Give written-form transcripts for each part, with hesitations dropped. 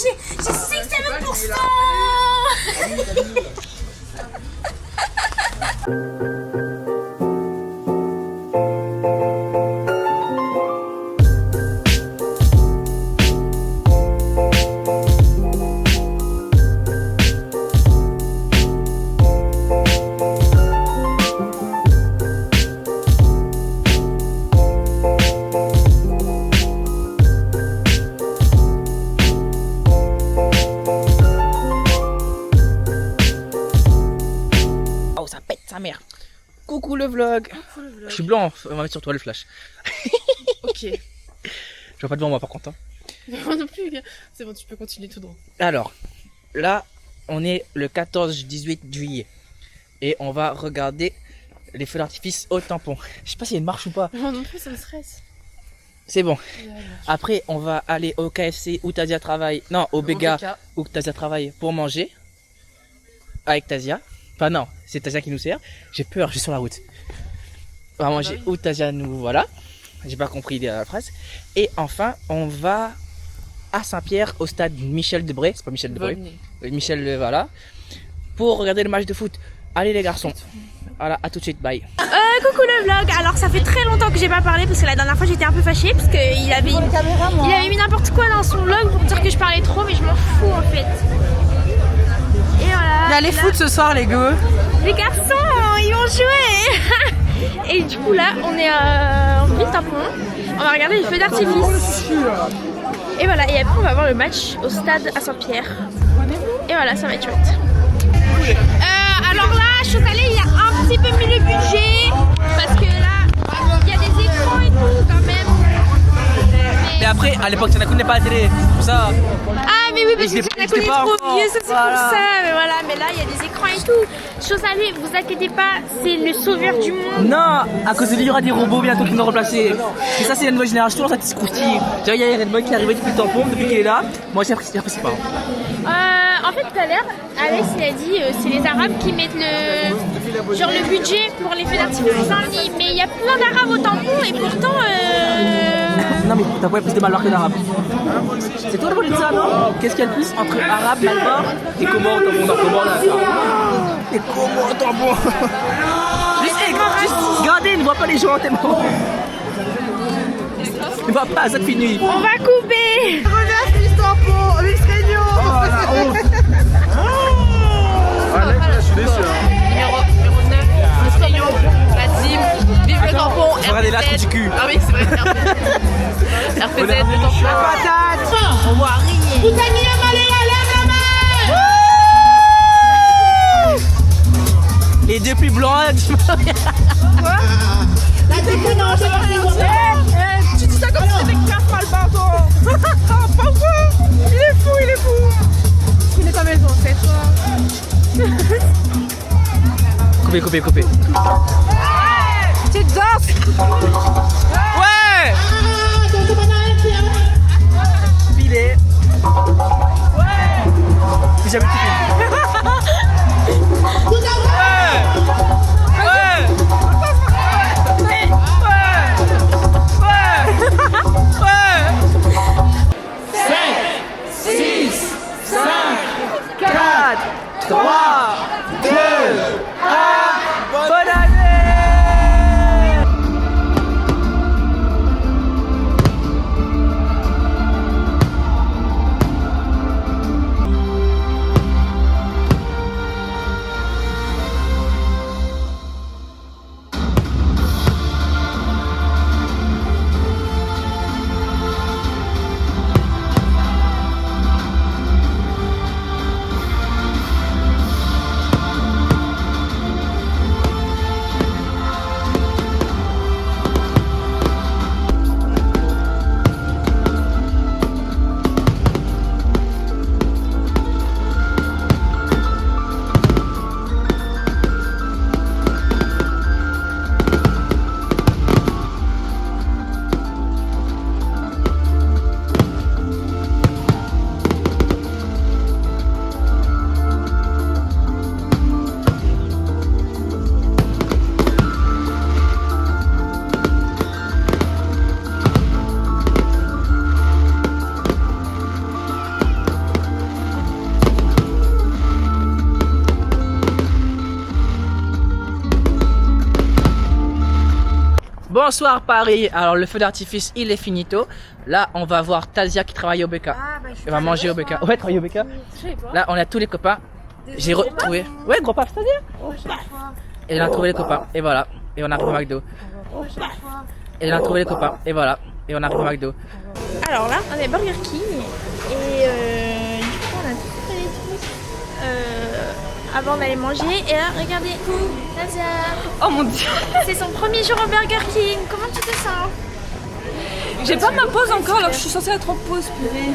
j'ai 6-7%. Oh, ça pète sa mère. Coucou le vlog. Je suis blanc, on va mettre sur toi le flash. Ok. Je vois pas devant moi par contre. Hein. Moi non plus, c'est bon, tu peux continuer tout droit. Alors, là, on est le 14-18 juillet. Et on va regarder les feux d'artifice au tampon. Je sais pas s'il y a une marche ou pas. Moi non plus, ça me stresse. C'est bon. Après, on va aller au KFC où Tazia travaille. Non, au Béga où Tazia travaille pour manger. Avec Tazia. Enfin non, c'est Tazia qui nous sert. J'ai peur, je suis sur la route. On va manger où Tazia nous... Voilà. J'ai pas compris la phrase. Et enfin, on va à Saint-Pierre au stade Michel Debré. C'est pas Michel Debré. Michel, voilà. Pour regarder le match de foot. Allez les garçons. Voilà, à tout de suite, bye. Coucou le vlog. Alors ça fait très longtemps que j'ai pas parlé parce que la dernière fois j'étais un peu fâchée parce qu'il avait, il avait mis n'importe quoi dans son vlog pour dire que je parlais trop, mais je m'en fous en fait. Et voilà. Il y a les foot ce soir les gars. Les garçons, ils vont jouer. Et du coup là, on est en ville tampon. On va regarder les feux d'artifice. Et voilà, et après on va voir le match au stade à Saint-Pierre. Et voilà, ça va être chouette. Alors là, Chocalet, il a un petit peu mis le budget parce que là, il y a des écrans et tout quand même. Mais après, à l'époque, Sanakun n'est pas à la télé. Pour ça. Ah mais oui, parce que Sanakun est trop vieux, ça c'est Voilà. pour ça. Mais voilà, mais là, il y a des écrans et tout. Chocalet, vous inquiétez pas, c'est le sauveur du monde. Non, à cause de lui, il y aura des robots bientôt qui vont remplacer. Et ça, c'est la nouvelle génération, ça c'est croustille. Tu vois, il y a Redmond qui est arrivé depuis le tampon, depuis qu'il est là. Moi, j'apprécie pas. En fait, tout à l'heure, Alex il a dit c'est les Arabes qui mettent le budget pour les feux d'artifice de Saint-Denis. Mais il y a plein d'Arabes au tampon et pourtant. Non, mais t'as pas plus de Malbar que d'Arabes. C'est toi le de ça, non? Qu'est-ce qu'il y a de plus entre Arabes, Malbar et Comores au tampon? Comores là. Et Comores au tampon. Juste, regardez, ne voit pas les gens tellement. Ne voit pas, ça depuis nuit. On va couper. Reverse Miss Tampon, Miss Réunion. Je suis déçu. Numéro 9, Miss Réunion, la team, vive le tampon, Faut regarder l'astre du cul. Ah oui, c'est vrai, RPZ, le tampon. Patate. On voit rien. Les deux plus blancs. Tu dis ça comme si c'était casse mal pardon. Pas fou. Il est fou, il est fou. Il est ta maison, c'est toi. Coupez. Tu danses. Ouais. Filet. Ouais. J'ai jamais coupé. Bonsoir Paris. Alors le feu d'artifice il est finito. Là on va voir Tasia qui travaille au BK. Elle va manger au BK. Ouais, travailler au BK. Là on a tous les copains. J'ai retrouvé. Ouais, gros paf Tasia. Et on a trouvé les copains. Et voilà. Et on a pris McDo. Et on a trouvé les copains. Et voilà. Et on a pris McDo. Alors là, on est Burger King et du coup on a tout fait les trucs avant d'aller manger. Et là, regardez, Tasia. Oh mon dieu. C'est son premier jour au Burger King. Comment tu te sens? J'ai pas ma pause encore alors que je suis censée être en pause, purée.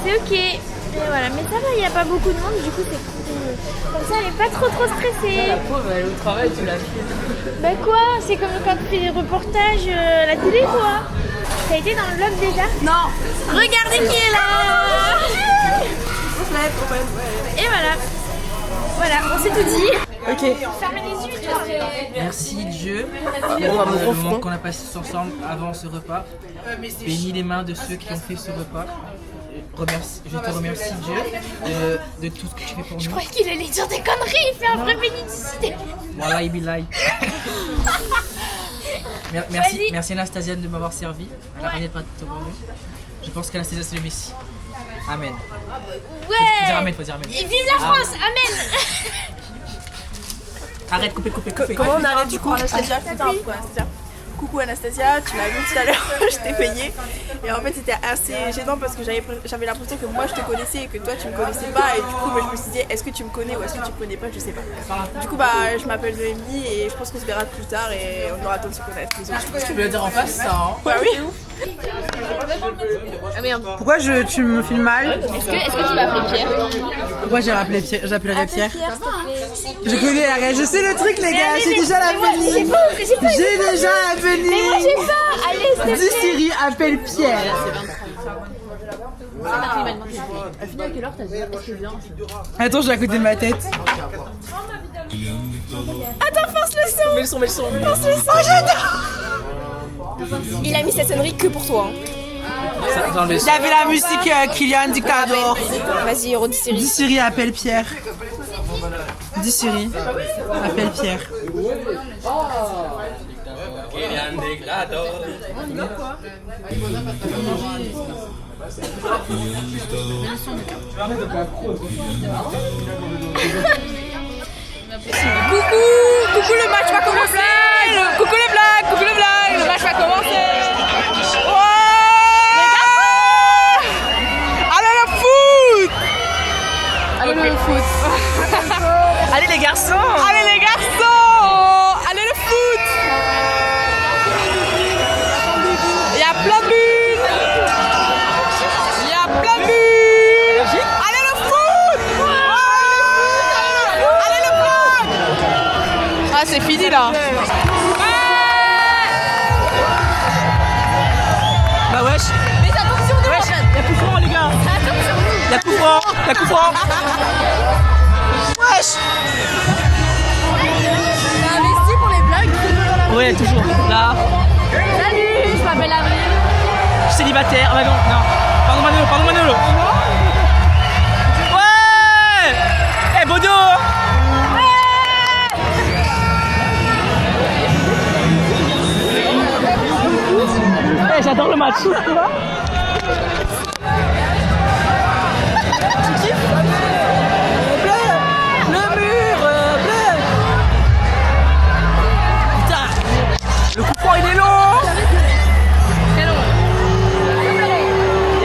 C'est ok. Et voilà, mais ça va, il n'y a pas beaucoup de monde, du coup c'est cool. Comme ça, elle est pas trop stressée. La pauvre elle est au travail, tu l'as fait. Bah quoi? C'est comme quand tu fais des reportages à la télé, quoi. T'as été dans le vlog déjà? Non. Regardez qui est là. Et voilà. Voilà, on s'est tout dit. Ok. Fermez les yeux, Merci Dieu pour le moment qu'on a passé tous ensemble avant ce repas. Bénis les mains de ceux qui ont fait ce repas. Je te remercie Dieu de tout ce que tu fais pour nous. Je croyais qu'il allait dire des conneries, il fait un vrai bénédicité. Voilà, il billahi. Merci Anastasia de m'avoir servi. Elle a rien de pas tout pour nous. Je pense qu'Anastasia c'est le Messie. Amen. Ouais. Faut dire amen, faut dire amen. Et vive la France, amen. Arrête, coupez. Comment on arrête du coup Anastasia, coucou Anastasia, tu m'as vu tout à l'heure, je t'ai payé. Et en fait c'était assez gênant parce que j'avais l'impression que moi je te connaissais et que toi tu me connaissais pas. Et du coup je me suis dit est-ce que tu me connais ou est-ce que tu me connais pas, je sais pas. Du coup je m'appelle Noémie et je pense qu'on se verra plus tard et on aura le temps de se connaître. Tu peux le dire en face ça hein? Bah oui. Pourquoi tu me filmes mal? Est-ce que tu vas appeler Pierre? Pourquoi j'appellerais Pierre? Je connais la règle, je sais le truc les gars, j'ai déjà la planning. J'ai déjà la planning. Allez, Dis Siri, appelle Pierre. Attends, je vais à côté de ma tête. Attends, force le son. Mets le son. Force le son, j'adore. Il a mis cette sonnerie que pour toi. Il y avait la musique Kylian Dictador. Vas-y, redis Siri. Dis Siri, appelle Pierre. Dis Siri, appelle Pierre. Coucou, le match va commencer. Coucou les blagues, le match va commencer. Allez le foot. Allez les garçons. Allez le foot. Il y a plein de buts. Allez le foot. Allez le foot. Ah c'est fini là. Bah wesh. Mais attention de Wesh, y'a coup franc les gars. Y'a coup franc. Wesh. T'as investi pour les blagues? Ouais, toujours. Là, Salut, je m'appelle Avril. je suis célibataire. Ah bah non. Pardon Manolo. Ouais. Bodo. J'adore le match. Le coup franc il est long. Et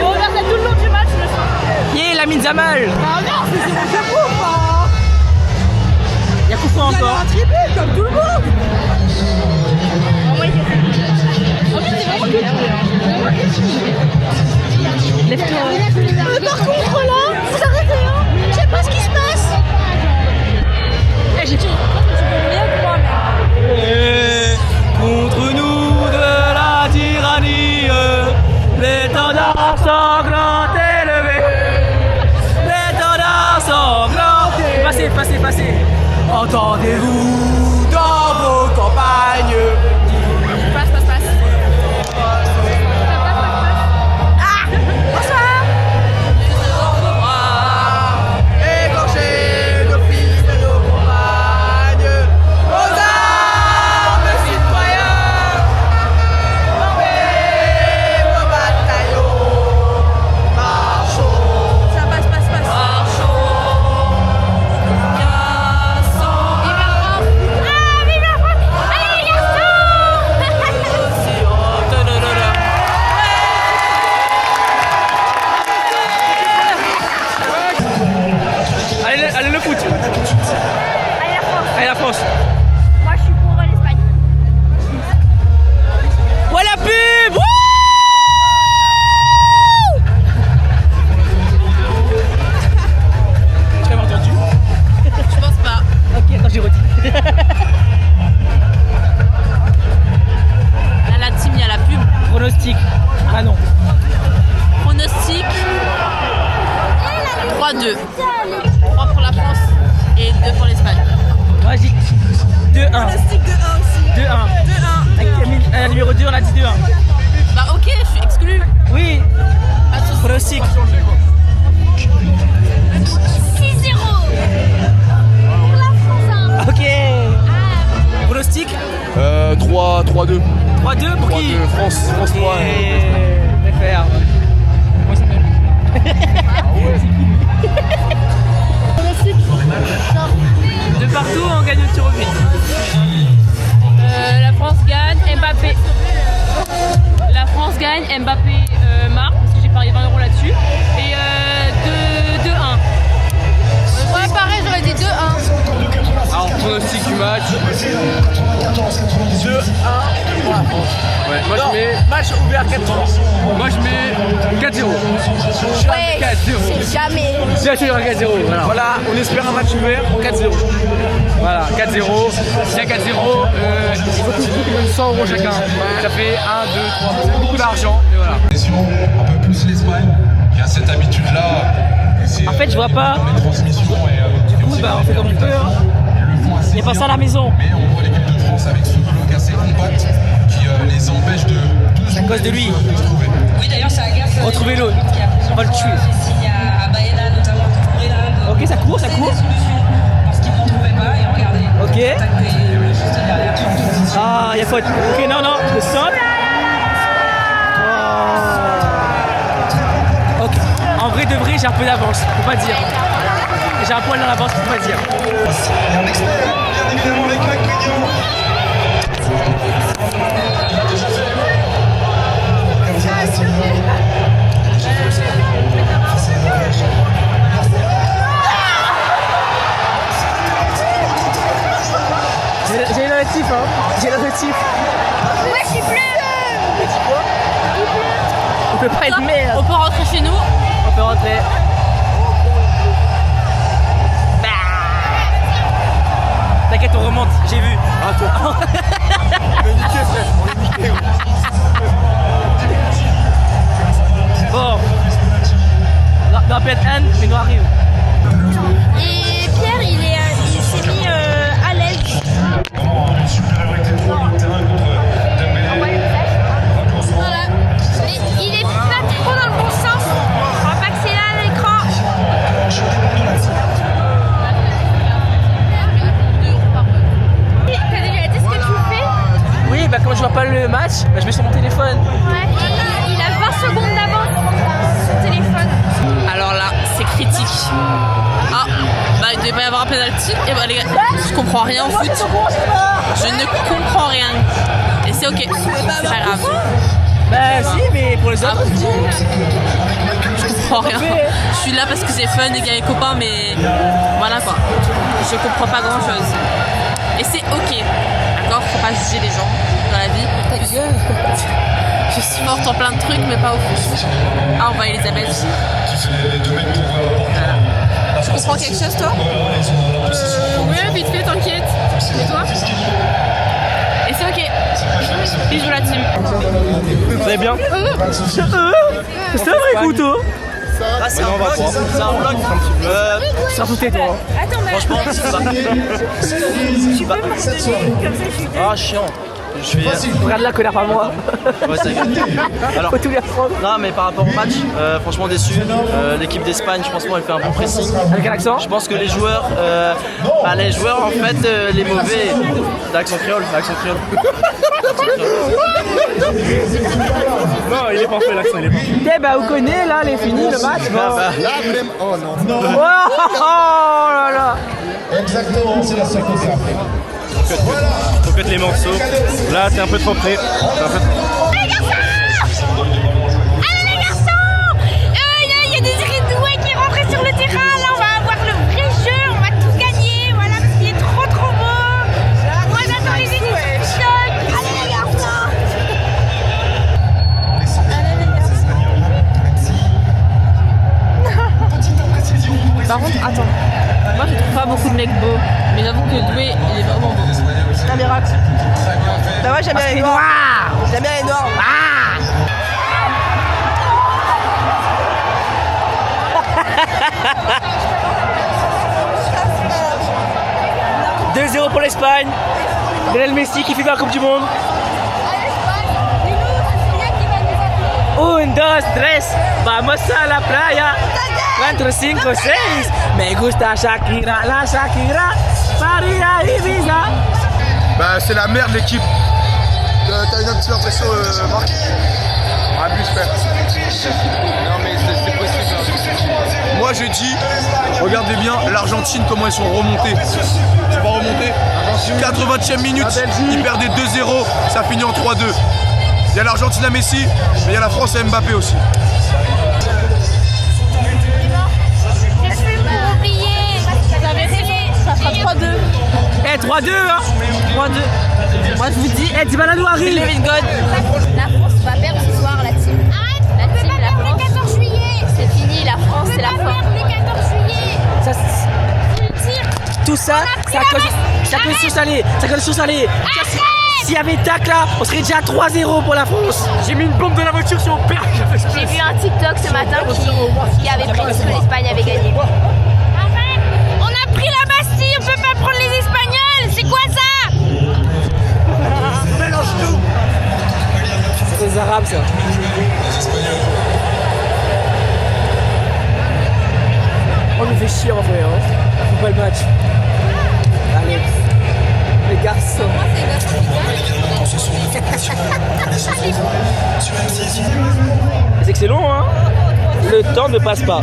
on regarde ça tout le long du match, le soir. Yeah, Lamine Jamal. Ah non, c'est bon. Il y a coup franc encore. Comme tout le monde. Par contre là, vous arrêtez hein. Je sais pas ce qui se passe. J'ai tué. Contre nous de la tyrannie, l'étendard sanglant élevé. L'étendard sanglant. Passez. Entendez-vous dans vos campagnes? Passe. Égorger nos fils et nos compagnes aux armes citoyennes. 3-2. 3 pour la France et 2 pour l'Espagne. Moi, j'ai dit 2-1. Pronostic de 1 aussi. 2-1. 2-1. Avec la numéro 2, on a dit 2-1. Bah ok, je suis exclue. Oui. Pas de soucis. Pronostic. 6-0 pour la France. Ok. Pronostic 3-2. 3-2 pour qui 3-2. France 3. Préfère. Comment il s'appelle De partout, on gagne au tir au but. La France gagne, Mbappé. La France gagne, Mbappé marque parce que j'ai parié 20 € là-dessus. Et 2-1. Ouais, pareil, j'aurais dit 2-1. Alors, pronostic du match 2-1 pour la France. Ouais, moi je mets. Match ouvert 4-3. Moi je mets 4-0. Ouais, 4-0. c'est jamais. Bien sûr, 4-0. Voilà, on espère un match ouvert 4-0. Voilà, 4-0. S'il y a 4-0, il faut que nous donne 100 € chacun. Ça fait 1, 2, 3. C'est beaucoup d'argent. Et voilà. Un peu plus l'Espagne, il y a cette habitude-là. En fait, je vois pas. Dans les transmissions et Du coup, bah, on fait comme on peut. Il n'y a pas ça à la maison. mais on voit l'équipe de France avec ce bloc assez compact qui les empêche de tous À cause de lui. se trouver. Oui, d'ailleurs, ça agace. Retrouvez l'autre. On va le tuer. Il y a Baena, notamment, qui pourrait là. Ok, ça court, ça court. Parce qu'ils n'en trouvaient pas, et regardez. Ok. Tac, et juste derrière. Ah, il y a faute. Ok, non, non, le centre. Oh. Ok. En vrai de vrai, j'ai un peu d'avance, faut pas dire. J'ai un poil dans l'avance, faut pas dire. Et un expert, bien évidemment, avec Macmillan. J'ai le notif, hein. J'ai le notif. Moi, je suis bleue. On peut pas être merde. On peut rentrer chez nous. On peut rentrer. T'inquiète, on remonte, j'ai vu. Ah, toi. On est niqué, frère. On est niqué. Bon. Dans la pièce Anne, mais nous arrive. Et Pierre, il s'est mis à l'aise. Une supériorité de 3 minutes terrain contre Dembélé. Voilà. Mais il est pas trop dans le bon sens. On voit pas que c'est là à l'écran. T'as déjà dit ce que tu fais? Oui, bah comme je vois pas le match, bah, je vais sur mon téléphone. Ouais. Il a 20 secondes d'avance sur son téléphone. Alors là, c'est critique. Ah, bah il devait pas y avoir un penalty. Et bah les gars, je comprends rien au foot. Je ne comprends rien. Et c'est ok, c'est pas grave. Bah si, mais pour les Ah, autres. je comprends rien. Je suis là parce que c'est fun et qu'il y a les copains, mais voilà quoi. Je comprends pas grand chose. Et c'est ok, d'accord? Faut pas juger les gens dans la vie. Ta gueule. Je suis forte en plein de trucs, mais pas au foot. Ah, on voit Elisabeth. Tu comprends quelque chose, toi? Ouais, vite fait, t'inquiète. Et toi? Et c'est ok. Bisous la team. Vous allez bien C'est un vrai couteau. Ah, c'est un vlog, c'est un vlog. C'est un tout toi. Franchement, c'est ça. Ah, chiant. Je fais. Regarde la colère par moi. Ouais, ta gueule. Alors, Faut tout les reprendre. non, mais par rapport au match, franchement déçu. L'équipe d'Espagne, je pense qu'elle fait un bon pressing. Avec un accent. Je pense que les joueurs en fait, les mauvais. L'accent créole, l'accent créole. Non, il est parfait, l'accent, il est parfait. Eh bah vous connaissez là, les finis, le match. Bon. Ah, bah. Là, vraiment. Oh non. Oh là là. Exactement, c'est la seule chose après. Faut mettre les morceaux. Là, t'es un peu trop près. Allez les garçons, il y a des Ridoués qui rentrent sur le terrain. Là, on va avoir le vrai jeu. On va tout gagner. Voilà, parce qu'il est trop beau. Moi, j'attends les équipes de choc. Allez les garçons. Par contre, attends. Moi, je trouve pas beaucoup de mecs beaux. Mais j'avoue que Doué, il est vraiment beau. La miracle. Bah ouais, j'aime bien les noirs. J'aime bien les noirs. 2-0 pour l'Espagne. Lionel Messi qui fait la Coupe du Monde. 1, 2, 3, vamos a la playa. 4, 5, 6. Me gusta Shakira, la Shakira. Paris à Ibiza. Bah, c'est la merde l'équipe. T'as une petite impression, Marc? Abuse, frère. Non, mais c'est possible. Moi, je dis, regardez bien l'Argentine, comment ils sont remontés. C'est pas remonté. 80e minute, ils perdaient 2-0, ça finit en 3-2. Il y a l'Argentine à Messi, mais il y a la France à Mbappé aussi. Ça fera 3-2. Eh, 3-2, hein. 3-2. Moi, je vous dis, eh, Dybala arrive. Levin God. La France va perdre ce soir, la team. Arrête, la team, la France. Le 14 juillet. C'est fini, la France, c'est la fin. On va perdre le 14 juillet. Ça, tout ça, ça cause sur salé. Ça cause sur salé. S'il y avait tac là, on serait déjà à 3-0 pour la France. J'ai mis une bombe de la voiture sur mon père. J'ai vu un TikTok ce matin qui avait prédit que l'Espagne avait gagné. Arrête! On a pris la Bastille, on peut pas prendre les Espagnols! C'est quoi ça? Mélange tout. C'est les Arabes ça. On nous fait chier en vrai, hein. Faut pas le match. Allez, les garçons. C'est que c'est long, hein. Le temps ne passe pas.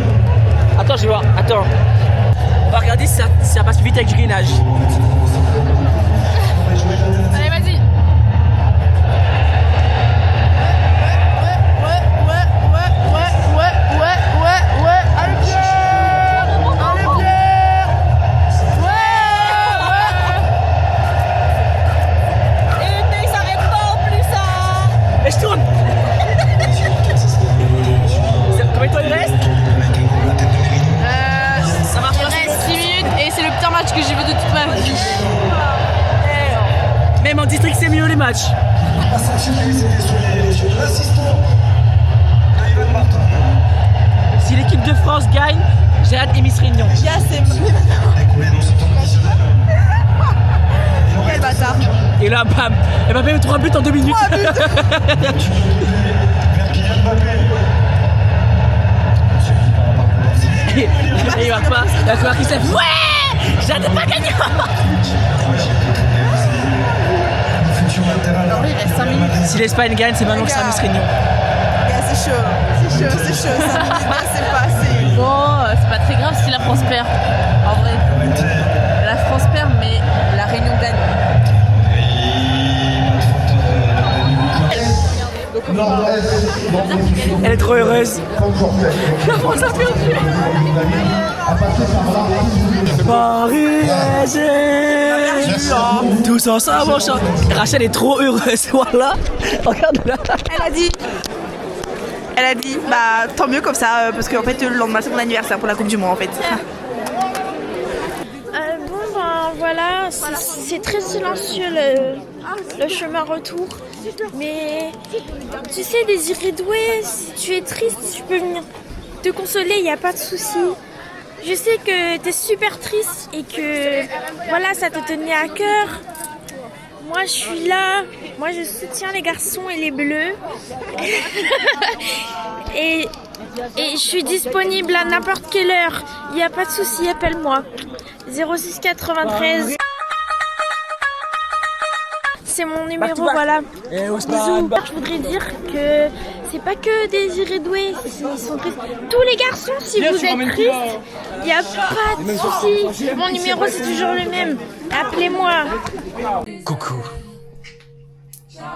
Attends, je vais voir. Attends. On va regarder si ça passe vite avec du greenage. Allez, vas-y. Et je tourne. Combien de temps il reste? Ça marche. Il reste 6 minutes et c'est le pire match que j'ai vu de toute ma vie. Même en district, c'est mieux les matchs. Si l'équipe de France gagne, j'ai hâte Emis Réunion. Quel bâtard. Et là, bam, Mbappé met 3 buts en 2 minutes. 3 buts. Et il va pas. La courir qui s'est fait. Ouais, j'ai hâte de pas gagner. Alors il reste 5 minutes. Si l'Espagne gagne, c'est maintenant que c'est Emis Réunion. C'est chaud. 5 minutes là, c'est pas assez. Bon, c'est pas très grave si la France perd. En vrai. La France perd, mais la Réunion gagne. Elle est trop heureuse. La France a perdu. Paris SG. Tous ensemble on chante. Rachel est trop heureuse. Voilà. Regarde là. Elle a dit, bah tant mieux comme ça, parce qu'en fait le lendemain c'est mon anniversaire pour la Coupe du Monde en fait. Bon ben voilà, c'est très silencieux le chemin retour. Mais tu sais Désiré Doué, si tu es triste, tu peux venir te consoler, il n'y a pas de souci. Je sais que tu es super triste et que voilà, ça te tenait à cœur. Moi je suis là, moi je soutiens les garçons et les bleus. et je suis disponible à n'importe quelle heure, il n'y a pas de souci, appelle-moi. 06 93. C'est mon numéro, voilà. Bisous. Je voudrais dire que c'est pas que Désiré Doué, ils sont tristes. Tous les garçons, si vous êtes tristes, il n'y a pas de souci. Mon numéro c'est toujours le même. Appelez-moi. Coucou.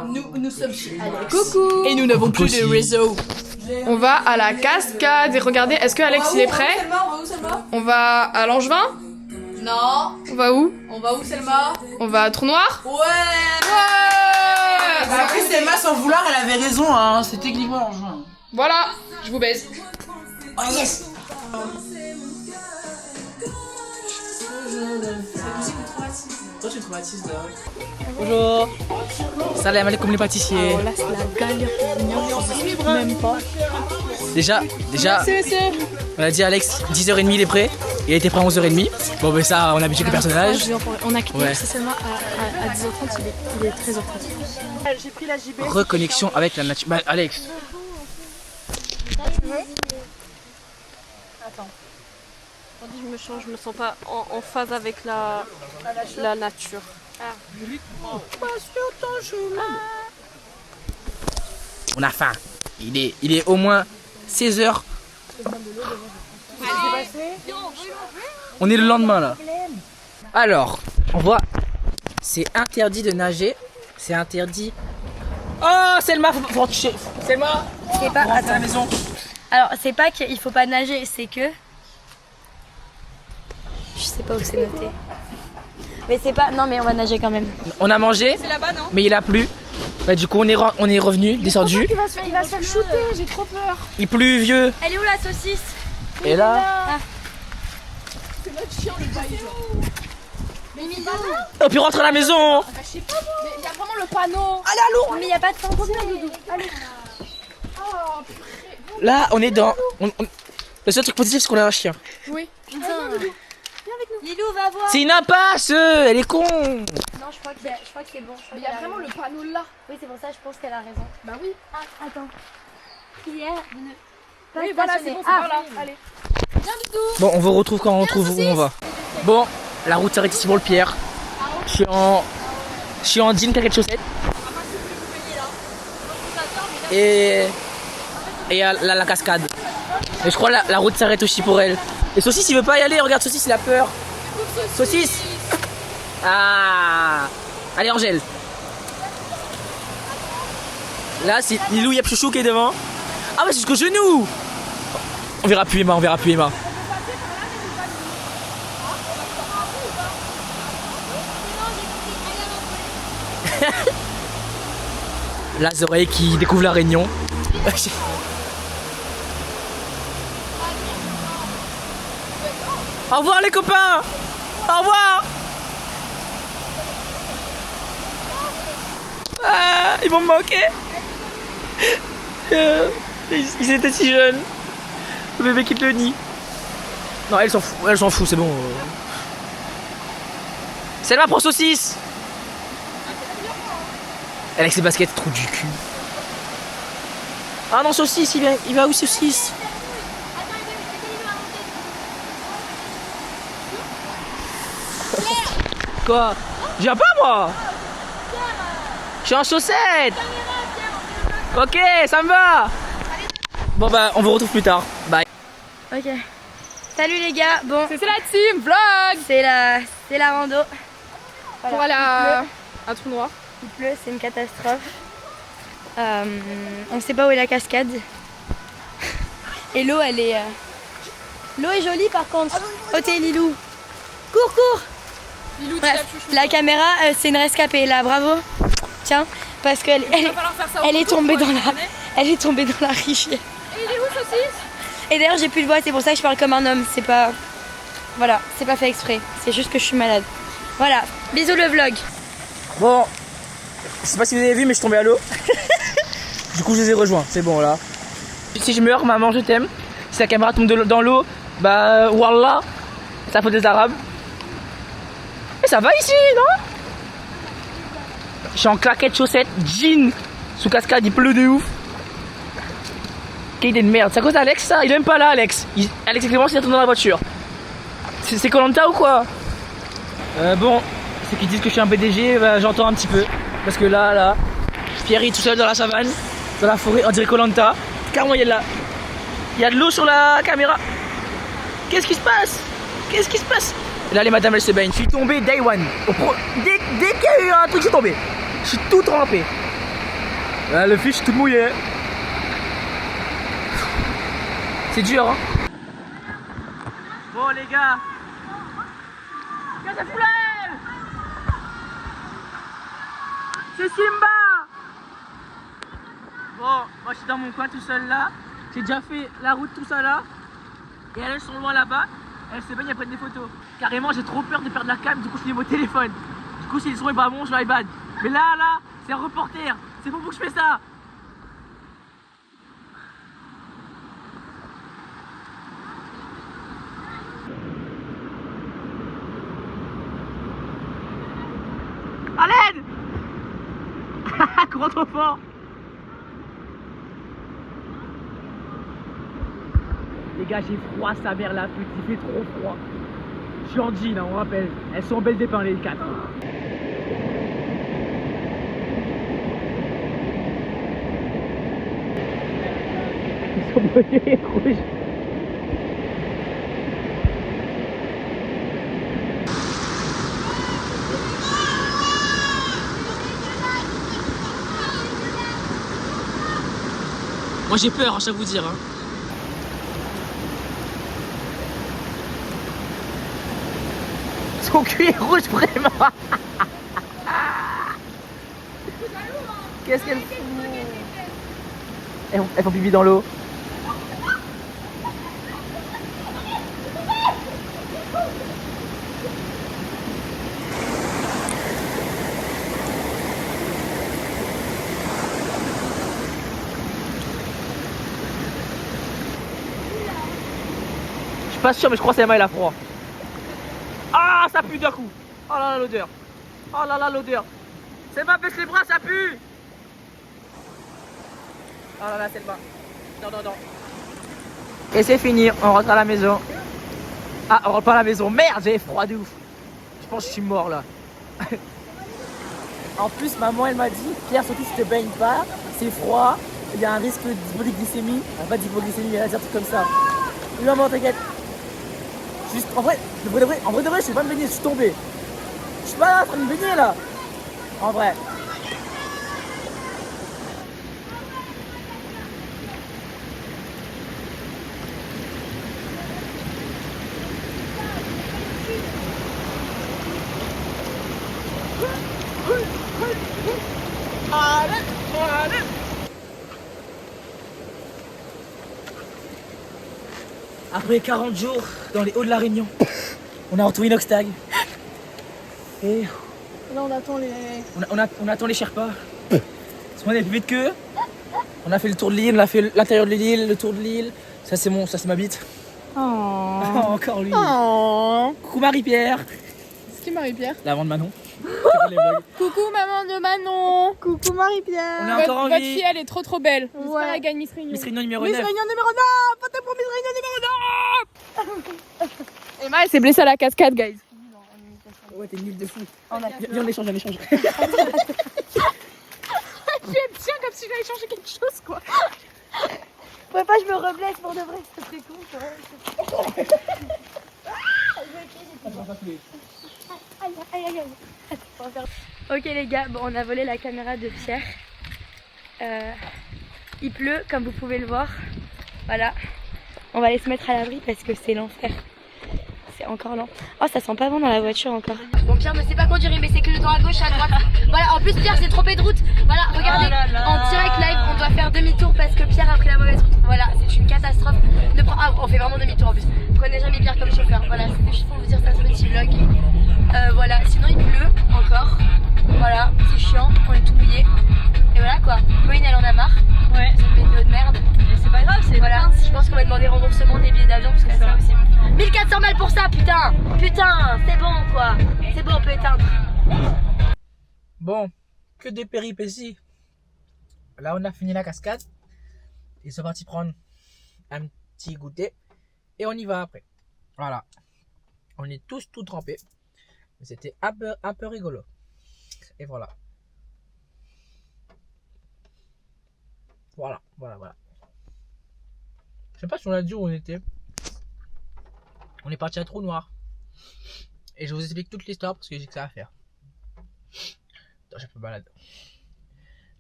Nous sommes chez Alex. Coucou. Et nous n'avons plus de réseau. On va à la cascade et regardez, est-ce que Alex il est prêt? On va à Langevin? Non. On va où? On va où Selma? On va à Trou Noir? Ouais. Après Selma sans vouloir elle avait raison hein, c'est techniquement Langevin. Voilà, je vous baise. Oh yes. Toi tu traumatise là. Bonjour. Salam alaikum les pâtissiers. Là c'est la galère pour venir. Même pas. Déjà, on a dit à Alex, 10h30 il est prêt. Il était prêt à 11h30. Bon, mais ça, on a habitué le personnage. On a quitté Ouais. le stationnement à 10h30, il est 13h30. J'ai pris la JB. Reconnexion avec la nature. Bah, Alex. Attends. Tandis que je me change, je me sens pas en phase avec la nature. On a faim. Il est au moins 16h. On est le lendemain là. Alors, on voit. C'est interdit de nager. C'est interdit. Oh, Selma, faut toucher. Selma, C'est pas. rentre à la maison. Alors, c'est pas qu'il faut pas nager, c'est que. Je sais pas où c'est noté. Mais c'est pas. Non, mais on va nager quand même. On a mangé, C'est là-bas, non? mais il a plu. Bah, du coup, on est revenu, descendu. Il va se faire shooter, j'ai trop peur. Il pleut vieux. Elle est où la saucisse? Et là, C'est notre chien le bail. on peut rentrer à la maison. Je sais pas moi. Mais il y a vraiment le panneau. Allez, allô. Mais y a pas de cantine, Doudou. Allez. Oh, Là, on est dans. Le seul truc positif, c'est qu'on a un chien. oui. Putain. Lilou, va voir. C'est une impasse. Elle est con. Non, je crois que c'est bon. Mais il y a vraiment le panneau là. Oui, c'est pour ça, je pense qu'elle a raison. Bah oui. Ah, attends. Prière de ne pas Oui, voilà, c'est stationner. bon, c'est par là. Allez. Bon, on vous retrouve quand on trouve où on va. Bon, la route s'arrête ici pour le Pierre. Je suis en jean, claquettes, chaussettes. Et la cascade. Et je crois la route s'arrête aussi pour elle. Et Saucisse, il veut pas y aller. Regarde, Saucisse, il a peur. Saucisse. Ah. Allez, Angèle. Là, c'est Lilou Yep Chouchou qui est devant. Ah, mais c'est jusqu'au genou. On verra plus Emma, Là, Zoé qui découvre la Réunion. Au revoir les copains. Au revoir. Ah, ils vont me manquer. Ils étaient si jeunes. Le bébé quitte le nid. Non, elle s'en fout, c'est bon. C'est là pour Saucisse. Elle avec ses baskets, trou du cul. Ah non, Saucisse, il va où Saucisse? Quoi? Je viens pas moi. Je suis en chaussettes. Ok, ça me va. Bon bah, on vous retrouve plus tard. Bye. Ok. Salut les gars. Bon, C'est la team vlog. c'est la rando. Pour aller à un trou noir. Il pleut, c'est une catastrophe. On sait pas où est la cascade. Et l'eau, elle est. L'eau est jolie par contre. Oh, t'es Lilou. Cours. Lilou, Bref, la caméra, c'est une rescapée là, bravo. Tiens, parce qu'elle elle est tombée dans la rivière. Et il est où Saucisse? Et d'ailleurs, j'ai plus de voix, c'est pour ça que je parle comme un homme. C'est pas. Voilà, c'est pas fait exprès. C'est juste que je suis malade. Voilà, bisous le vlog. Bon, je sais pas si vous avez vu, mais je suis tombé à l'eau. Du coup, je les ai rejoints, c'est bon là. Si je meurs, maman, je t'aime. Si la caméra tombe dans l'eau, bah, wallah, ça faut des arabes. Mais ça va ici, non? Je suis en claquettes, chaussettes, jean, sous cascade, il pleut de ouf. Quelle idée de merde, c'est à cause d'Alex ça? Il est même pas là, Alex. Alex et Clémence, ils attendent dans la voiture. C'est Koh-Lanta ou quoi? Bon, ceux qui disent que je suis un PDG, bah, j'entends un petit peu. Parce que là, Pierre est tout seul dans la savane, dans la forêt, on dirait Koh-Lanta. Carrément, il y a de l'eau sur la caméra. Qu'est-ce qui se passe? Et là, les madames, elles se baignent. Je suis tombé day one. Dès qu'il y a eu un truc, je suis tombé. Je suis tout trempé. Là, le fiche, je suis tout mouillé. C'est dur, hein. Bon, les gars. C'est Simba. Bon, moi je suis dans mon coin tout seul là. J'ai déjà fait la route tout ça là. Et elles sont loin là-bas. Elles se baignent, elles prennent des photos. Carrément, j'ai trop peur de perdre la cam, du coup je mets mon téléphone. Du coup si le son est pas bon, je vais iPad. Mais là, c'est un reporter. C'est pour vous que je fais ça. courant trop fort. Les gars, j'ai froid, sa mère la pute, il fait trop froid. Je suis en jean, hein, on rappelle. Elles sont belles dépeintes les 4. Ils sont brûlés rouges. Moi j'ai peur, je vais vous dire. Hein. Son cul est rouge vraiment. Qu'est-ce qu'elle fout? Elles font pipi dans l'eau. Je suis pas sûr mais je crois que c'est elle a froid. Ah, ça pue d'un coup. Oh là là l'odeur. Oh là là l'odeur. C'est pas baisse les bras, ça pue. Oh là là c'est le bas. Non non non. Et c'est fini, on rentre à la maison. Ah, on rentre pas à la maison. Merde, j'ai froid de ouf. Je pense que je suis mort là. En plus maman elle m'a dit, Pierre surtout si tu te baignes pas, c'est froid, il y a un risque d'hypoglycémie. Pas d'hypoglycémie mais un truc comme ça. Oui maman t'inquiète. Juste, en vrai de vrai, je suis pas me baigner, je suis tombé. Je suis pas là en train de me baigner là. En vrai. Allez. Après 40 jours dans les hauts de la Réunion, on a retrouvé Inoxtag. Et là on attend les... On attend les Sherpas. Parce qu'on est plus vite qu'eux. On a fait le tour de l'île, on a fait l'intérieur de l'île, le tour de l'île. Ça c'est ma bite. Oh. Encore lui. Oh. Coucou Marie-Pierre. C'est qui Marie-Pierre? L'avant de Manon. Coucou maman de Manon. Coucou Marie-Pierre. On est encore en vie. Votre fille elle est trop belle. Ouais. Elle gagne Miss Réunion. Miss Réunion numéro 9. Miss Réunion numéro 9. Votez pour Miss Réunion numéro 9. Emma elle s'est blessée à la cascade guys. Ouais t'es nul de fou. Viens on échange. Tu es tiens comme si j'allais changer quelque chose quoi. Faudrait pas que je me reblesse pour de vrai, c'est très con. Aïe. Ok les gars, bon, on a volé la caméra de Pierre. Il pleut comme vous pouvez le voir. Voilà. On va aller se mettre à l'abri parce que c'est l'enfer. C'est encore lent. Oh ça sent pas bon dans la voiture encore. Bon Pierre ne sait pas conduire mais c'est que le temps à gauche à droite. Voilà en plus Pierre s'est trompé de route. Voilà regardez en direct live on doit faire demi-tour parce que Pierre a pris la mauvaise route. Voilà c'est une catastrophe. On fait vraiment demi-tour en plus. Prenez jamais Pierre comme chauffeur. Voilà c'était juste pour vous dire ça ce petit vlog. Voilà sinon il pleut encore. Voilà c'est chiant, on est tout mouillé. Et voilà quoi. Moïne elle en a marre. Ouais. C'est une météo de merde. Mais c'est pas grave c'est voilà. Je pense qu'on va demander remboursement des billets d'avion parce que c'est pas possible. 1400 balles pour ça putain. Putain c'est bon quoi. C'est bon on peut éteindre. Bon, que des péripéties. Là on a fini la cascade. Ils sont partis prendre un petit goûter. Et on y va après. Voilà. On est tous tout trempés. C'était un peu rigolo. Et voilà. Voilà. Je sais pas si on a dit où on était. On est parti à Trou Noir. Et je vous explique toute l'histoire parce que j'ai que ça à faire. Attends, j'ai un peu balade.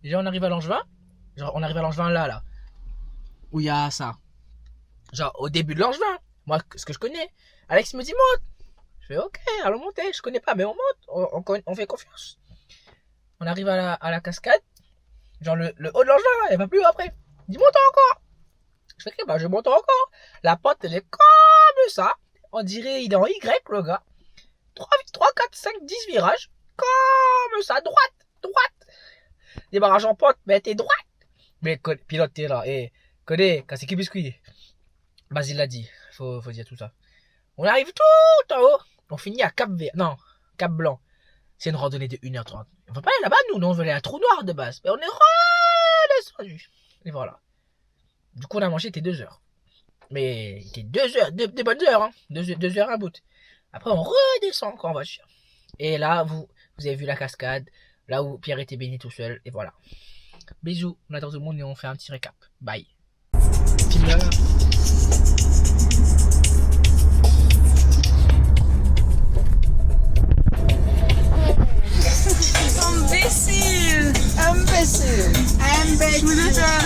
Déjà on arrive à Langevin. Genre on arrive à Langevin là. Où il y a ça. Genre au début de Langevin. Moi ce que je connais. Alex me dit monte. Je fais ok, allons monter. Je connais pas mais on monte. On fait confiance. On arrive à la cascade. Genre le haut de Langevin. Il va plus après. Il dit monte encore. Je fais ok bah je monte encore. La pente elle est comme ça. On dirait il est en Y le gars. 3, 4, 5, 10 virages. Comme ça. Droite. Démarrage en pente. Mais t'es droite. Mais pilote t'es là. Et connais, quand c'est qui biscuit. Basile l'a dit. Faut dire tout ça. On arrive tout en haut. On finit à Cap Vert. Non, Cap Blanc. C'est une randonnée de 1h30. On va pas aller là-bas, nous on veut aller à un trou noir de base. Mais on est redescendu. Et voilà. Du coup, on a mangé, c'était 2 heures. Mais il était 2 heures, des bonnes heures, hein. 2 heures à bout. Après, on redescend encore en voiture. Et là, vous avez vu la cascade. Là où Pierre était béni tout seul. Et voilà. Bisous. On attend tout le monde et on fait un petit récap. Bye. Tinder.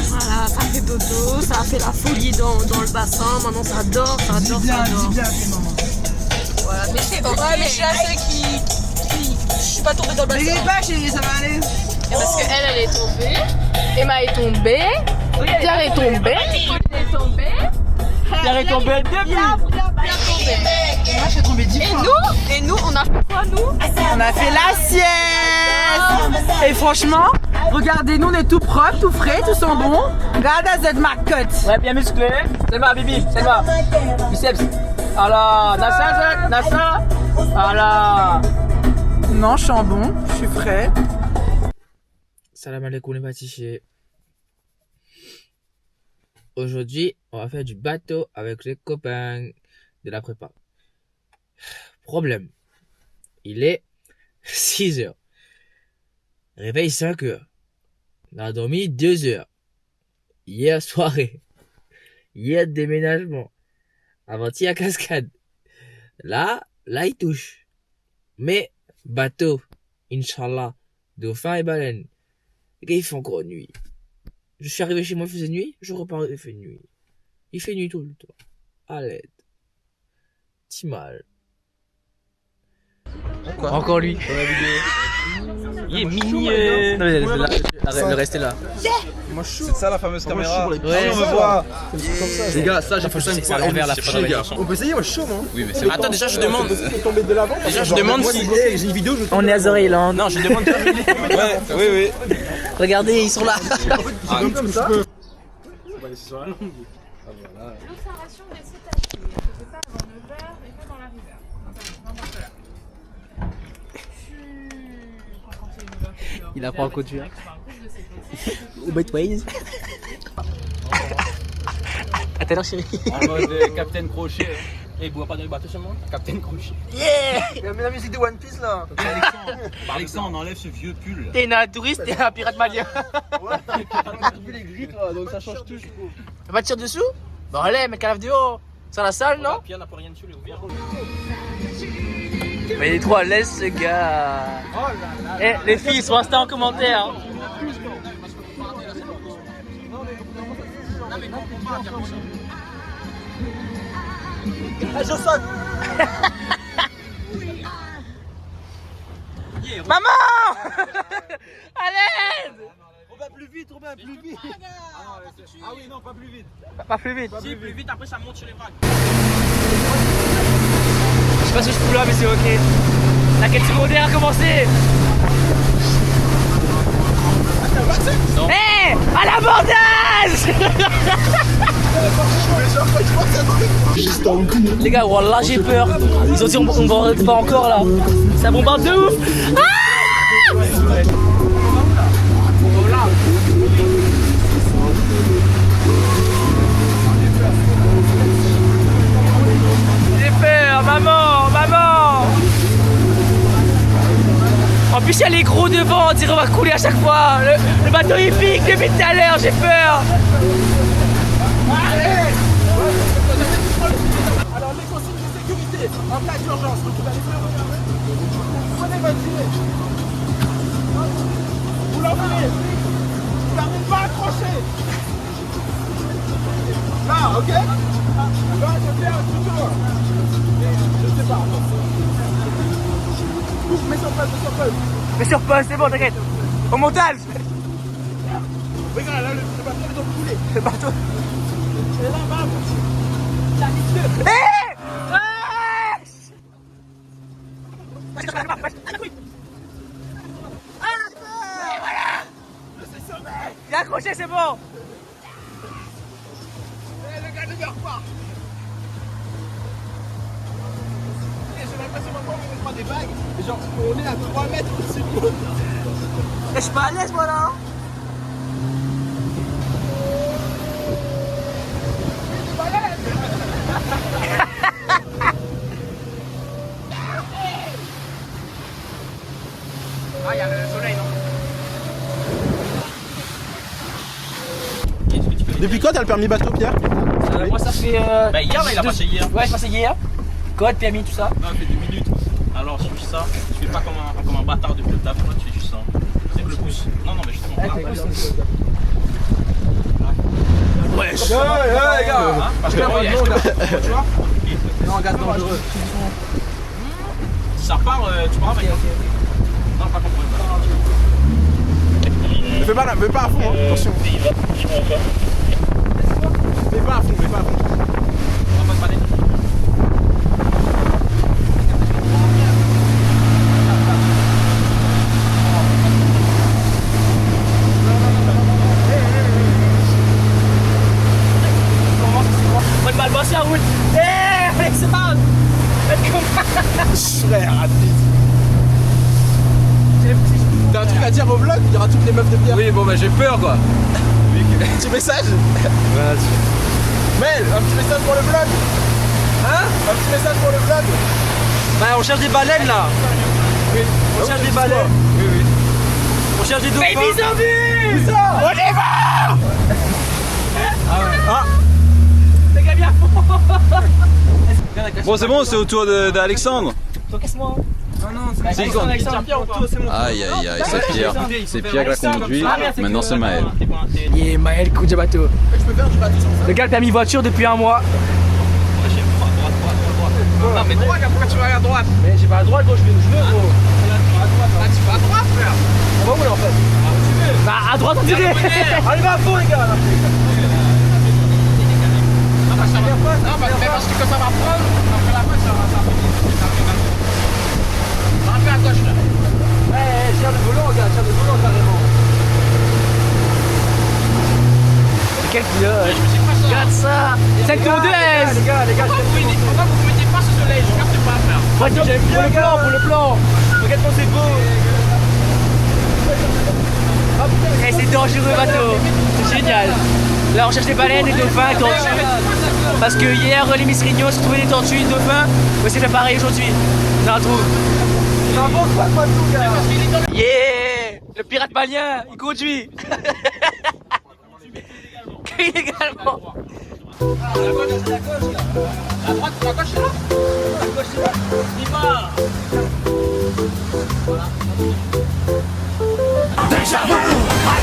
Voilà, ça fait dodo, ça a fait la folie dans le bassin, maintenant ça dort, ça dort, ça dort. Voilà, mais c'est ok. Ouais, mais je suis la seule qui... Je suis pas tombée dans le bassin. Mais pas chérie, ça va aller. Et parce qu'elle est tombée, Emma est tombée, Pierre est tombé, Pauline est tombée. Pierre est tombé depuis. Moi je suis tombée 10 fois. Et nous, on a fait quoi nous? On a fait la sieste. Et franchement, regardez, nous on est tout propre, tout frais, tout sent bon. Regardez cette marcotte. Ouais, bien musclé. Selma, Bibi, Selma. Biceps. Alors, Nassa. Voilà. Non, je sens bon, je suis frais. Salam alaikum les pâtissiers. Aujourd'hui, on va faire du bateau avec les copains de la prépa. Problème. Il est 6 heures. Réveil 5 heures. On a dormi 2 heures. Hier soirée. Hier déménagement. Avant-hier cascade. Là, il touche. Mais, bateau. Inch'Allah. Dauphin et baleine. Les gars, il fait encore nuit. Je suis arrivé chez moi, il faisait nuit. Je repars, il fait nuit. Il fait nuit tout le temps. À l'aide. Petit mal. Encore lui. Il est mignon. Non, mais le reste est là. C'est ça la fameuse caméra. Ouais, on me voit. Les gars, ça j'ai fait ça une fois. On peut essayer, moi je suis chaud, moi. Oui, mais c'est. Attends, déjà je demande. Déjà je demande si. J'ai une vidéo, On est à Zoreland. Non, je demande. Ouais, oui. Regardez, ils sont là. C'est comme ça. L'observation des cétacés, je fais ça avant 9h et pas dans la rivière. Il apprend à conduire. Au Waze. À tout à l'heure, chérie. En mode Captain Crochet. Et il boit pas dans le bateau seulement. Captain Crochet. Yeah! Il y a la musique de One Piece là. Alexandre, on enlève ce vieux pull. T'es un touriste, t'es un pirate malien. Ouais, j'ai vu les grilles là, donc ça change tout. On va tirer dessous? Bon, allez, mec, cave de haut. C'est la salle, non? Pierre n'a pas rien dessus, il est ouvert. Mais il est trop à l'aise, ce gars. Eh, les filles, sont restés en commentaire. Ah, je saute. Maman! À l'aide! Robin, plus vite, Robin, plus vite. Ah oui, non, pas plus vite. Pas plus vite. Si, plus vite, après ça monte sur les vagues. Je sais pas si je peux là, mais c'est ok. La quête secondaire a commencé. Hé! À l'abordage! Les gars, wallah, j'ai peur. Ils ont dit on bombarde pas encore là. Ça bombarde de ouf. Ah! J'ai peur, maman. En plus, il y a les gros devant, on dirait on va couler à chaque fois. Le bateau il pique depuis tout à l'heure, j'ai peur. Alors, les consignes de sécurité en cas d'urgence, vous allez faire prenez votre gilet. Vous l'enlevez. Vous n'avez pas accroché. Là, ok. Là, je fais un tuto. Je sais pas. Mets sur pause, Mais sur pause, c'est bon, t'inquiète. Au montage. Regarde, là, le bateau est coulé. Le bateau. Et là, bam. Il est accroché, c'est bon. Le gars ne meurt pas. J'ai l'impression maintenant qu'on est des vagues, et genre on est à 3 mètres au-dessus de l'eau. Je suis pas à l'aise moi là. Ah, il y a le soleil, non? Depuis quand t'as le permis bateau, Pierre? Moi, ça fait. Bah, hier, là, il a passé hier. Ouais, je passais hier. Code, permis, tout ça. Non, il fait 2 minutes. Alors, je fais ça. Tu fais pas comme un bâtard depuis le taf. Toi, tu fais juste ça. C'est que le pouce. Non, mais justement. Wesh! Ouais, les gars! Parce que moi, il y a tu vois? Non, gaz dangereux. Si ça part, tu pars avec. Non, pas compris. Mais pas à fond, hein. Attention. Mais pas à fond, mais pas à fond. Non, pas de panique. On va le bosser à route. Eh, c'est pas. Frère, t'as un truc à dire au vlog? Il y aura toutes les meufs de Pierre. Oui, bon, bah j'ai peur quoi. Petit message? Mel, un petit message pour le vlog? Hein? Un petit message pour le vlog? Bah on cherche des baleines là. Oui. On cherche des baleines. Oui, oui. On cherche des dauphins. Baby zombie! On y va! Ah! Les gars, bien fort! Bon, c'est bon, c'est au tour d'Alexandre. Toi, casse-moi. Non, non, C'est Alexandre, c'est mon Aïe, aïe, aïe, c'est Pierre. C'est Pierre qui l'a conduit. Maintenant, c'est Maël. Yeah, Maël conduit un bateau. Je peux faire du bateau sans ça. Le gars a permis voiture depuis un mois. Non, mais droite, pourquoi tu vas à droite? Mais j'ai pas la droite, gros, je veux gros. Ah, tu vas à droite, frère. On va où là en fait? Bah à droite on dirait. Allez, va à fond les gars là. Non, parce que quand ça va prendre, après la fin, ça va faire. On va un peu à gauche là. Ouais, tiens le volant, gars, tiens le volant carrément. C'est quel pilote? Regarde ça. C'est ton 2 Les gars, Pourquoi vous mettez pas ce soleil? Je capte pas, frère. pour le plan. regarde quand c'est beau. Eh, c'est dangereux bateau. C'est génial. Là on cherche des baleines, des dauphins, des tortues. Parce que hier les Miss Rignos ont trouvé des tortues, des dauphins. On va essayer de faire pareil aujourd'hui. On a un trou. C'est un bon spot bateau, gars. Yeah! Le pirate malien, il conduit. Illégalement. La droite, c'est là. La gauche, c'est là. Il va. Voilà. Deja vu, I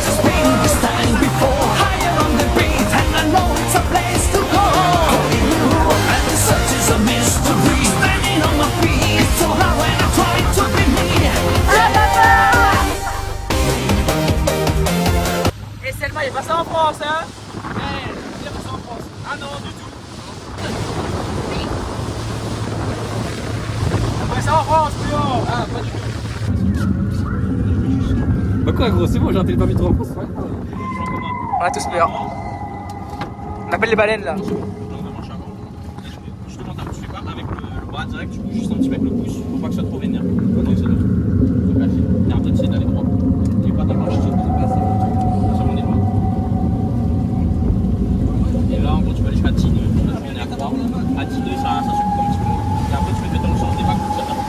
just been this time before. Higher on the beat, and I know it's a place to go. Calling you, and the search is a mystery. Standing on my feet, so hard when I try to be me. Et Selma, il est passé en France, hein? Il est passé en France. Ah non, du tout. Il est passé en France, Léon. Ah, pas du tout. Bah quoi gros, c'est bon, j'ai un téléphone trop en France. On a tous peur. On appelle les baleines là. Je demande un petit peu avec le bras direct, tu bouges juste un petit peu avec le pouce pour pas que ça soit trop vénère. Donc c'est là. Faut cacher. T'es un peu de d'aller droit. T'es pas ta planche, tu te déplaces. Sur mon épaule. Et là en gros tu vas aller jusqu'à 10 nœuds. Là tu viens à 3. À 10 nœuds ça secoue un petit peu. Et après tu fais mettre dans le sens des vagues pour que ça tape.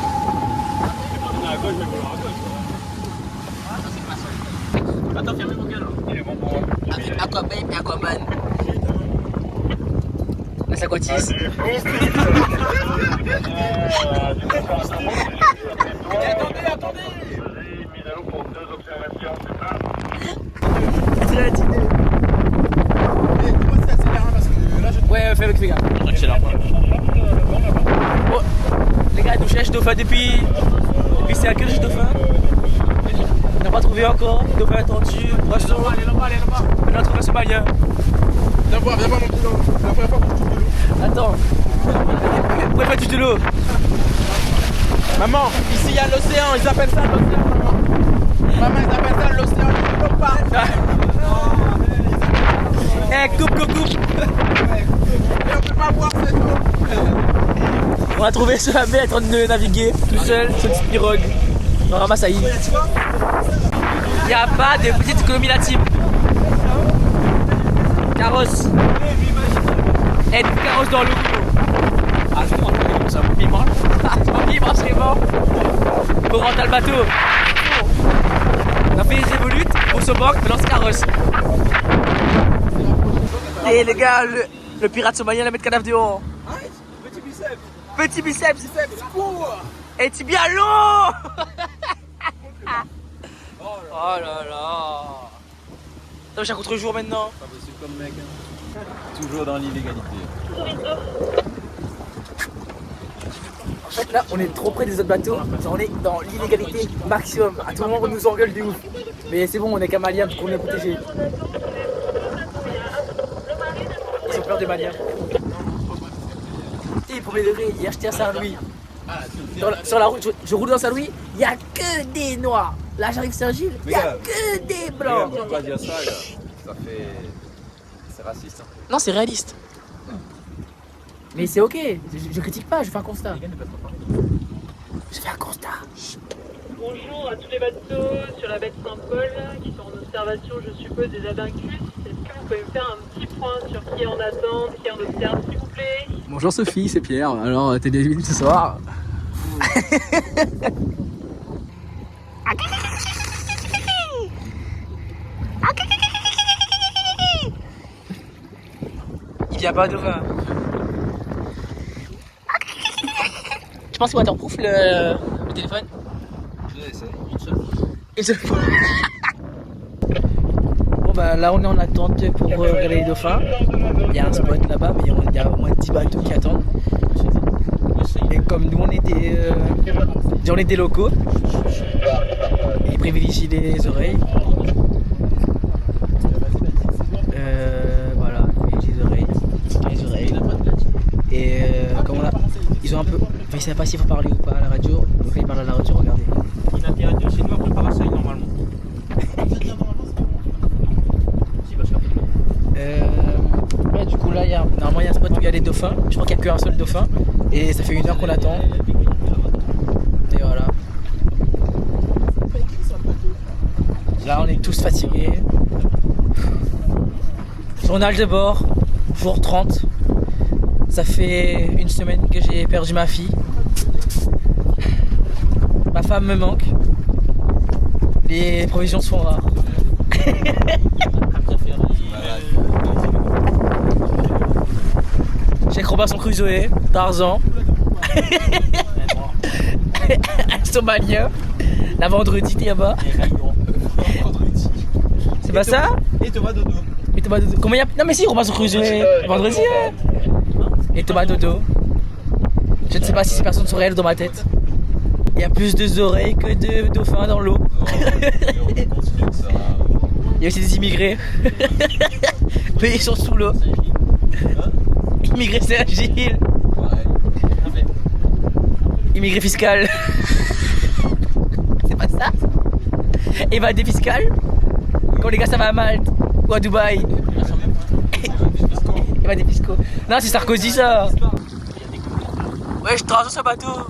Tu peux tourner à gauche, mais à gauche. Ah ça c'est classe. Attends, fermez mon gars là. Il est bon pour moi. Aquababe et Aquaman. Là ça cotise. Attendez. C'est la dîner. Dis-moi si t'accélères parce que là je. Ouais, fais avec les gars. Accélère pas. Oh, les gars, nous cherchent dauphin depuis c'est à quel âge dauphin? On n'a pas trouvé encore. Dauphin tortue, poisson. Allez là-bas. On a trouvé un somalien. Viens voir mon boulot. C'est la première fois que je touche de l'eau. Attends. Pourquoi pas du de l'eau? Maman, ici il y a l'océan, ils appellent ça l'océan, maman. Maman, ils appellent ça l'océan, ils ne pas. Eh, coupe. Et on peut pas boire cette eau. On a trouvé sur la baie en train de naviguer tout seul sur une petite pirogue. On ramasse à Il n'y a pas de petite économie là-dessus. Carrosse. Et du carrosse dans l'eau. Ah, je comprends pas ça. Il mange. Il mange, c'est bon. Pour rentrer le bateau. On a fait les évolutes, on se banque, on lance carrosse. Et les gars, le pirate somalien la met de cadavre dehors. Petit biceps. Petit biceps. Et tibia long. Oh là là. Ça j'ai un contre-jour maintenant. Pas possible comme mec. Hein. Toujours dans l'illégalité. En fait là on est trop près des autres bateaux, on est dans l'illégalité maximum. À tout moment on nous engueule de ouf. Mais c'est bon, on est qu'à Maliens donc on est protégé. Ils ont peur des Maliens. Et premier degré, il a acheté à Saint-Louis. Sur la route, je roule dans Saint-Louis, il n'y a que des noirs. Là j'arrive Saint-Gilles, il n'y a que des blancs. On peut pas dire ça, là. Ça fait. C'est raciste. Hein. Non, c'est réaliste. Mais c'est ok, je critique pas, je fais un constat. Je fais un constat. Bonjour à tous les bateaux sur la baie de Saint-Paul qui sont en observation, je suppose, des Abacus. Est-ce que vous pouvez me faire un petit point sur qui est en attente, qui est en observe, s'il vous plaît? Bonjour Sophie, c'est Pierre. Alors, t'es des ce soir? Il vient pas de vin. Tu penses qu'il waterproof le téléphone? Une seule fois. Bon bah là on est en attente pour regarder les dauphins. Il y a un spot là-bas mais il y a au moins 10 bateaux qui attendent. Et comme nous on est des locaux, ils privilégient les oreilles. Voilà, les oreilles. Et comme ils ont un peu... Enfin, ils savent pas s'il faut parler ou pas à la radio. Donc là ils parlent à la radio, regardez. Il a bien été chez nous après Parasol normalement. Ouais, du coup là normalement il y a un spot où il y a les dauphins. Je crois qu'il n'y a qu'un seul dauphin. Et ça fait 1 heure qu'on attend. Et voilà. Là on est tous fatigués. Journal de bord, jour 30. Ça fait 1 semaine que j'ai perdu ma fille. Ma femme me manque. Les provisions sont rares. Cheikh Robinson Crusoe, Tarzan, un Somalien, la vendredi t'es là-bas. C'est pas ça? Et Thomas Dodo. Et Thomas Dodo. Comment y a... Non mais si, Robinson Crusoe, vendredi. Et Thomas Dodo. Je ne sais pas si ces personnes sont réelles dans ma tête. Il y a plus de oreilles que de dauphins dans l'eau. Il y a aussi des immigrés. Mais ils sont sous l'eau. Immigré Saint-Gilles. Immigré fiscal. C'est pas ça? Évadé fiscal. Quand les gars ça va à Malte ou à Dubaï. Évadé fiscaux. Non c'est Sarkozy ça. Ouais je traverse ce bateau.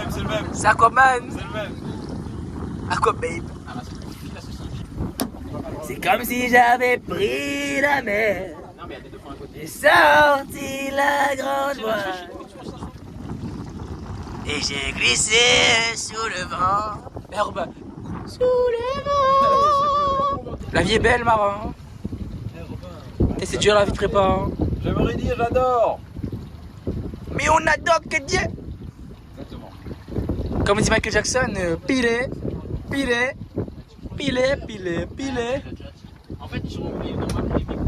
C'est le même. C'est Aquaman. C'est le même. Aquababe. C'est comme si j'avais pris la mer. J'ai sorti la grande voile et j'ai glissé sous le vent. Herbe. Sous le vent. La vie est belle, marin. Et c'est dur la vie de prépa. J'aimerais dire j'adore. Mais on adore que Dieu. Exactement. Comme dit Michael Jackson, pilé, pilé, pilé, pilé, pilé. En fait, ils sont normalement les micros.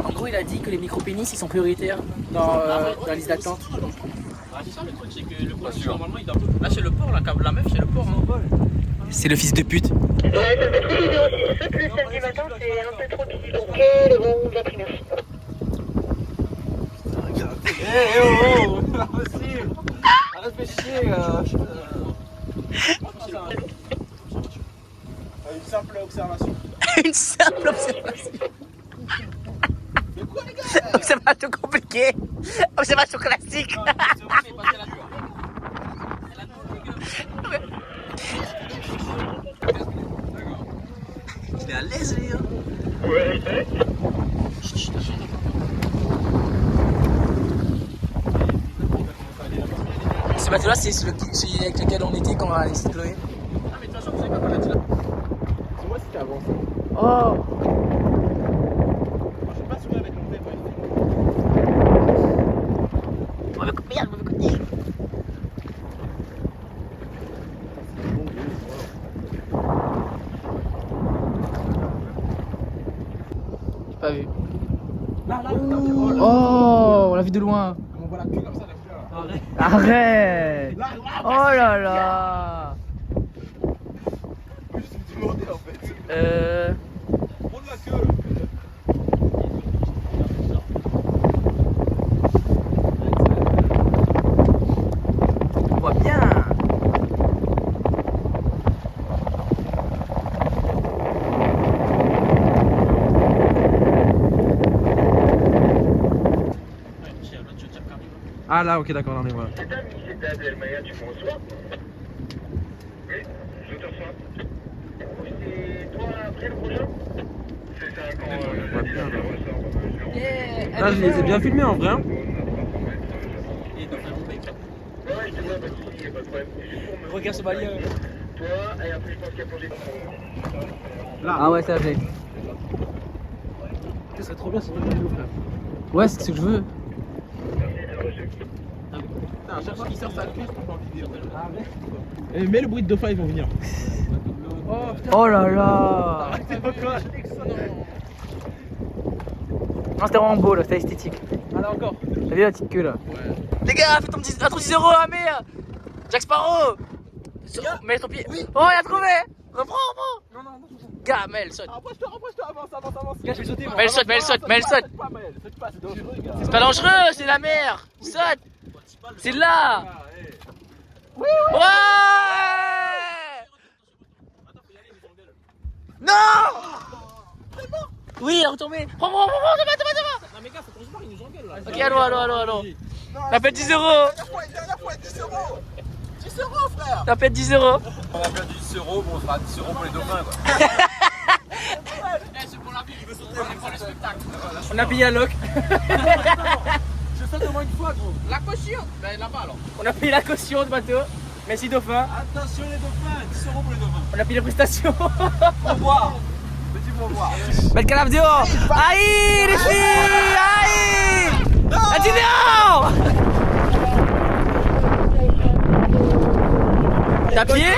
En gros, il a dit que les micro-pénis ils sont prioritaires dans la liste d'attente. Ah, c'est ça le truc, c'est que le poisson normalement il doit. Là, c'est le port, la meuf, c'est le port. Hein. C'est le fils de pute. Ouais, ça fait trop vidéo aussi. Sauf le samedi matin, c'est un peu trop busy pour moi. Ok, le bon, la primaire. Oh, c'est pas possible. Arrête de chier. Une simple observation. Une simple observation. Mais quoi les gars? Observation compliquée. Observation classique. Il est à l'aise, lui. Ce bateau-là, c'est celui avec lequel on était quand on a laissé Chloé. Ah, mais de toute façon, vous savez pas qu'on a dit là. C'est moi, c'était avant ça. Oh! Je sais pas si vous l'avez compté, Mauvais côté. J'ai pas vu. Là, Oh, on l'a vu de loin. on voit la queue comme ça, la queue. Arrête. Là, Oh là là. je me suis demandé en fait. Montre la queue. On voit bien. Ah là, ok, d'accord, on est voilà. Là, je les ai bien filmés en vrai. Hein. Regarde ce balai. Là. Ah ouais, ça j'ai. Ce serait trop bien si tu le frère. Ouais, c'est ce que je veux. Putain, à chaque fois qu'il sort sa queue, je peux pas en vidéo. Et mets le bruit de dauphin, ils vont venir. Oh putain. Oh là là. Arrêtez vos connes. Non, c'était vraiment beau là, c'était esthétique. Ah là encore. T'as vu la petite queue là? Ouais. Les gars, fais ton petit 10 euros, la merde. Jack Sparrow. Mets ton pied. Oui. Oh, il a trouvé. Reprends. Non. Gars, Mel, saute. Approche-toi, avance. Gars, je vais sauter. Mel, saute. Saute pas, c'est dangereux, gars. C'est pas dangereux, c'est la mer. Saute. C'est là. Ouais. Non. Oui, il est retombé. Prends, devant. Non, mais gars, c'est trop smart, ils nous engueulent là. Ok, allons. T'as fait 10 euros. Dernière fois, 10 euros. 10 euros, frère. T'as fait 10 euros. On a perdu 10 euros, bon, on fera 10 euros pour les dauphins, quoi. C'est pour la vie, il veut sauter, on prend le spectacle. On a payé la loc. Je saute au moins une fois, gros. La caution. Ben là-bas alors. On a payé la caution du bateau. Merci dauphin. Attention les dauphins, 10 euros pour les dauphins. On a payé les prestations. Au revoir. Petit bonsoir. Belle canne vidéo. Aïe les filles. Aïe. La vidéo. T'as pied?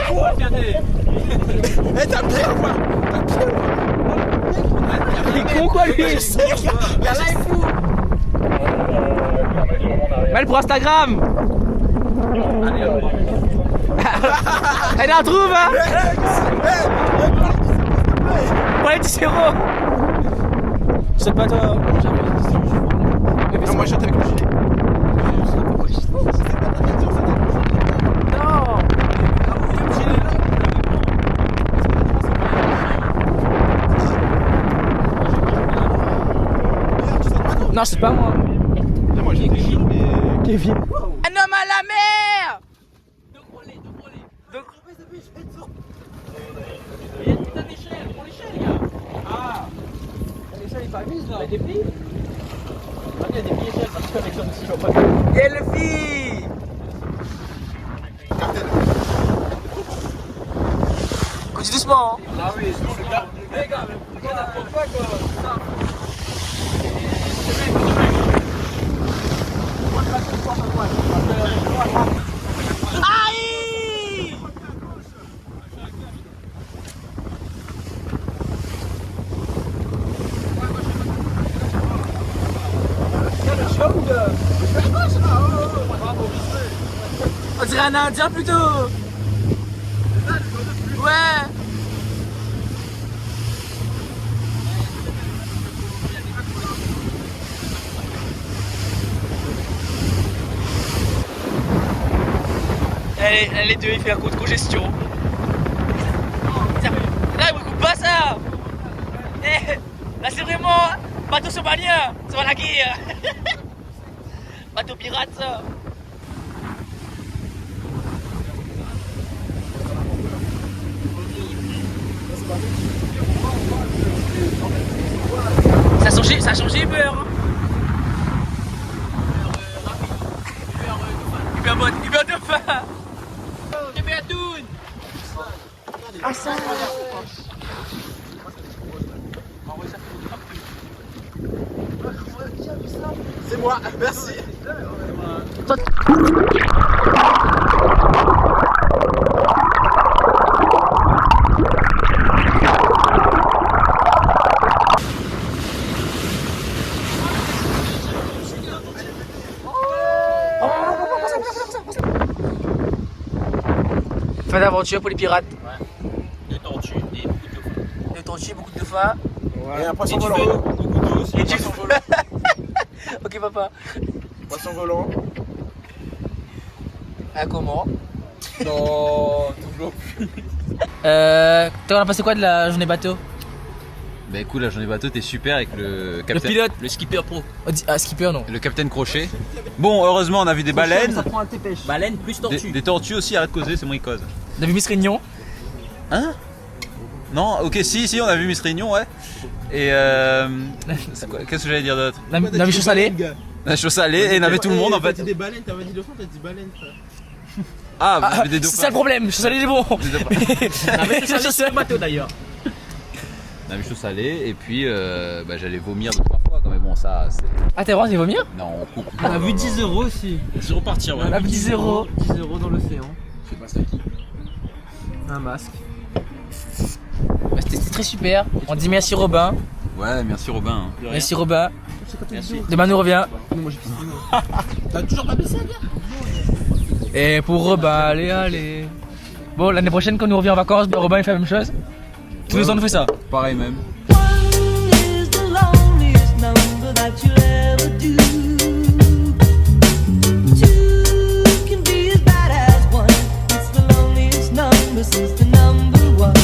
Eh, t'as pied ou quoi? Il est con quoi lui? Y'a là il fou. Mel pour Instagram. Elle en trouve hein. Pour les 10 euros. Je sais pas toi. Non, moi j'étais avec le gilet. Non. Non, c'est pas moi. Moi j'ai Kevin, mais. Kevin. Un homme à la mer. Il y a une putain d'échelle, prends l'échelle, gars. Ah. L'échelle, il pas mise là. Il y a des filles. Il y a des filles échelles parce qu'avec ça aussi, je vois pas. Quelle fille. Continue doucement. Hein. Ah oui, sinon le gars. Les gars, mais n'apprends pas quoi. Aïe. On dirait un indien plutôt. Ouais. Les deux, il fait un coup de congestion. Là, il me coupe pas ça. Là, c'est vraiment Bateau somalien, ça va la guerre. Bateau pirate, ça. Ça a changé Uber. Uber de fin. Uber Toon. Ah ça. C'est moi, merci. Fin d'aventure pour les pirates. Ouais. Deux tortues et beaucoup de dauphins. Deux tortues, beaucoup de dauphins. Et un poisson Et du volant. feu, beaucoup d'eau aussi. Et du feu. Ok papa. Poisson volant. Ah comment? Non, toujours. T'en as passé quoi de la journée bateau? Bah écoute, la journée bateau, t'es super avec le capitaine. Le pilote. Le skipper pro. Ah skipper non. Le capitaine Crochet. Bon, heureusement, on a vu des baleines. Ça prend un pêche. Baleine plus tortue. Des tortues aussi, arrête de causer, c'est moi qui cause. On a vu Miss Réunion. Hein? Non, ok, si, on a vu Miss Réunion, ouais. Et qu'est-ce que j'allais dire d'autre? On a vu Chaud Salé. La chose salée et on avait tout le monde en fait. T'as dit des baleines, t'avais dit dauphins, t'as dit baleines frère. Ah, vous avez des dauphins. C'est ça le problème, Chaud Salé il est bon. On avait Chaud Salé sur le bateau d'ailleurs. On a vu chaud salé et puis j'allais vomir 2-3 fois quand même bon ça c'est... Ah t'es vraiment allé vomir? Non on coupe. On a vu 10 € aussi. C'est repartir ouais. On a vu 10 €. 10 € dans l'océan. Je sais pas c'est qui. Un masque. C'était très super. On dit merci Robin. Ouais merci Robin. Hein. Merci Robin. Merci. Demain nous revient. Moi j'ai piscine. T'as toujours pas baissé gars? Et pour Robin, allez. Bon l'année prochaine quand nous revient en vacances, Robin il fait la même chose. Tous les ans on fait ça. Pareil même. Is the loneliest number that you'll ever do. Two can be as bad as one. It's the loneliest number since the number one.